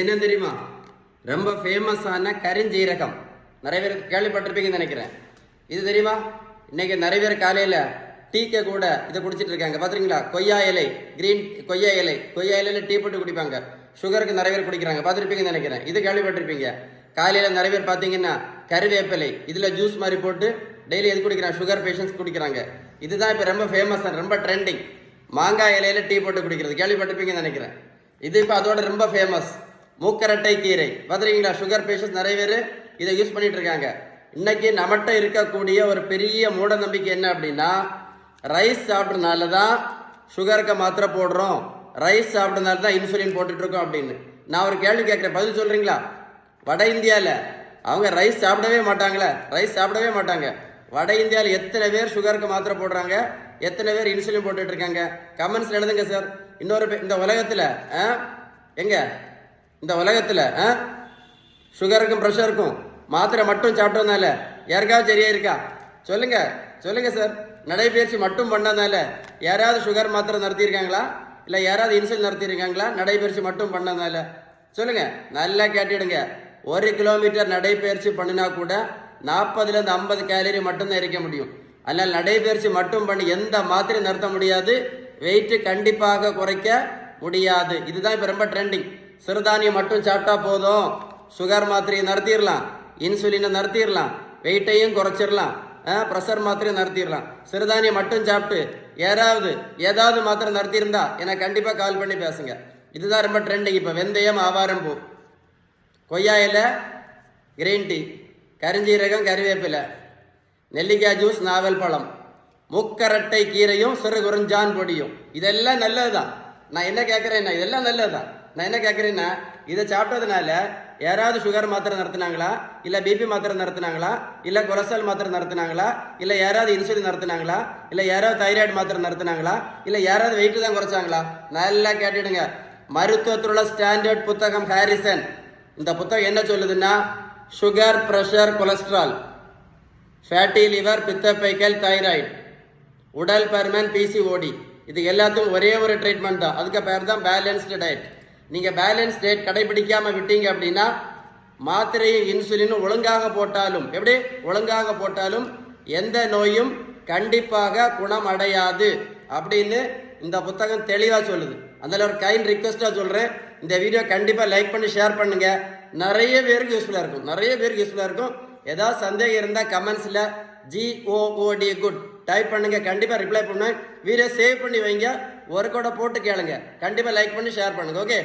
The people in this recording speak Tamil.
என்ன தெரியுமா? ரொம்ப ஃபேமஸான கரிஞ்சீரகம் நிறைய பேர் கேள்விப்பட்டிருப்பீங்கன்னு நினைக்கிறேன். இது தெரியுமா? இன்னைக்கு நிறைய பேர் காலையில டீக்க கூட இதை குடிச்சிட்டு இருக்காங்க. பாத்துறீங்களா? கொய்யா இலை, கிரீன் கொய்யா இலையில டீ போட்டு குடிப்பாங்க. சுகருக்கு நிறைய பேர் குடிக்கிறாங்க, பார்த்துருப்பீங்கன்னு நினைக்கிறேன். இது கேள்விப்பட்டிருப்பீங்க. காலையில நிறைய பேர் பாத்தீங்கன்னா கருவேப்பிலை இதுல ஜூஸ் மாதிரி போட்டு டெய்லி எது குடிக்கிறாங்க? சுகர் பேஷண்ட்ஸ் குடிக்கிறாங்க. இதுதான் இப்ப ரொம்ப ஃபேமஸ், ரொம்ப ட்ரெண்டிங். மாங்காய் இலையில டீ போட்டு குடிக்கிறது கேள்விப்பட்டிருப்பீங்கன்னு நினைக்கிறேன். இது இப்ப அதோட ரொம்ப ஃபேமஸ். மூக்கரட்டை கீரை பார்த்துருக்கீங்களா? சுகர் பேஷண்ட்ஸ் நிறைய பேர் இதை யூஸ் பண்ணிட்டு இருக்காங்க. இன்னைக்கு நம்மகிட்ட இருக்கக்கூடிய ஒரு பெரிய மூட நம்பிக்கை என்ன அப்படின்னா, ரைஸ் சாப்பிட்றதுனால தான் சுகருக்கு மாத்திரை போடுறோம், ரைஸ் சாப்பிட்றதுனால தான் இன்சுலின் போட்டுட்டு இருக்கோம் அப்படின்னு. நான் ஒரு கேள்வி கேட்குறேன், பதில் சொல்றீங்களா? வட இந்தியாவில் அவங்க ரைஸ் சாப்பிடவே மாட்டாங்களே, ரைஸ் சாப்பிடவே மாட்டாங்க. வட இந்தியாவில் எத்தனை பேர் சுகருக்கு மாத்திரை போடுறாங்க, எத்தனை பேர் இன்சுலின் போட்டுட்டு இருக்காங்க? கமெண்ட்ஸ்ல எழுதுங்க சார். இந்த உலகத்துல எங்க இந்த உலகத்துல சுகருக்கும் ப்ரெஷருக்கும் மாத்திரை மட்டும் சாப்பிட்டதுனால யாருக்காவது சரியா இருக்கா? சொல்லுங்க சொல்லுங்க சார். நடைபயிற்சி மட்டும் பண்ணதுனால யாராவது சுகர் மாத்திரை நடத்தியிருக்காங்களா? இல்ல யாராவது இன்சுலின் நடத்தியிருக்காங்களா? நடைபயிற்சி மட்டும் பண்ணதுனால சொல்லுங்க. நல்லா கேட்டுடுங்க. 1 கிலோமீட்டர் நடைபயிற்சி பண்ணினா கூட 40 to 50 கேலரி மட்டும்தான் இருக்க முடியும். அதனால் நடைபயிற்சி மட்டும் பண்ணி எந்த மாத்திரை நிறுத்த முடியாது, வெயிட் கண்டிப்பாக குறைக்க முடியாது. இதுதான் இப்ப ரொம்ப ட்ரெண்டிங். சிறுதானியம் மட்டும் சாப்பிட்டா போதும், சுகர் மாத்திரையை நடத்திடலாம், இன்சுலினை நடத்திடலாம், வெயிட்டையும் குறைச்சிடலாம், ப்ரெஷர் மாத்திரையை நடத்திடலாம். சிறுதானியம் மட்டும் சாப்பிட்டு ஏதாவது மாத்திரை நடத்தியிருந்தா எனக்கு கண்டிப்பா கால் பண்ணி பேசுங்க. இதுதான் ரொம்ப ட்ரெண்டிங். இப்ப வெந்தயம், ஆவாரம் பூ, கொய்யா இலை, கிரீன் டீ, கரிஞ்சீரகம், கறிவேப்பிலை, நெல்லிக்காய் ஜூஸ், நாவல் பழம், முக்கரட்டை கீரையும் சிறு குறிஞ்சான் பொடியும், இதெல்லாம் நல்லதுதான். நான் என்ன கேட்கிறேன்னா, இதெல்லாம் நல்லதுதான். நான் என்ன கேட்கறேன்னா, இதை சாப்பிட்டதுனால யாராவது சுகர் மாத்திரை நடத்தினாங்களா, இல்ல பிபி மாத்திரை நடத்தினாங்களா, இல்ல கொலஸ்ட்ரால் மாத்திரை நடத்தினாங்களா, இல்ல யாராவது இன்சுலின் நடத்தினாங்களா, இல்ல யாராவது தைராய்டு மாத்திரை நடத்தினாங்களா, இல்ல யாராவது வெயிட் தான் குறைச்சாங்களா? நல்லா கேட்டுடுங்க. மருத்துவத்துள்ள ஸ்டாண்டர்ட் புத்தகம் ஹாரிசன், இந்த புத்தகம் என்ன சொல்லுதுன்னா, sugar, pressure, cholesterol, fatty liver, பித்தப்பைக்கல், thyroid, உடல் பருமன், பிசிஓடி, இது எல்லாத்துக்கும் ஒரே ஒரு ட்ரீட்மெண்ட் தான். அதுக்கு பேர் தான் பேலன்ஸ்டு டயட். நீங்க பேலன்ஸ் டயட் கடைபிடிக்காம விட்டீங்க அப்படின்னா மாத்திரையும் இன்சுலினும் ஒழுங்காக போட்டாலும் எந்த நோயும் கண்டிப்பாக குணம் அடையாது அப்படின்னு இந்த புத்தகம் தெளிவா சொல்லுது. அதில் ஒரு கைண்ட் ரிக்வெஸ்டா சொல்றேன், இந்த வீடியோ கண்டிப்பா லைக் பண்ணி ஷேர் பண்ணுங்க. நிறைய பேருக்கு யூஸ்ஃபுல்லா இருக்கும். ஏதாவது சந்தேகம் இருந்தா கமெண்ட்ஸ்ல GOOD குட் டைப் பண்ணுங்க, கண்டிப்பா ரிப்ளை பண்ணுவேன். வீடியோ சேவ் பண்ணி வைங்க, ஒரு கூட போட்டு கேளுங்க. கண்டிப்பா லைக் பண்ணி ஷேர் பண்ணுங்க. ஓகே.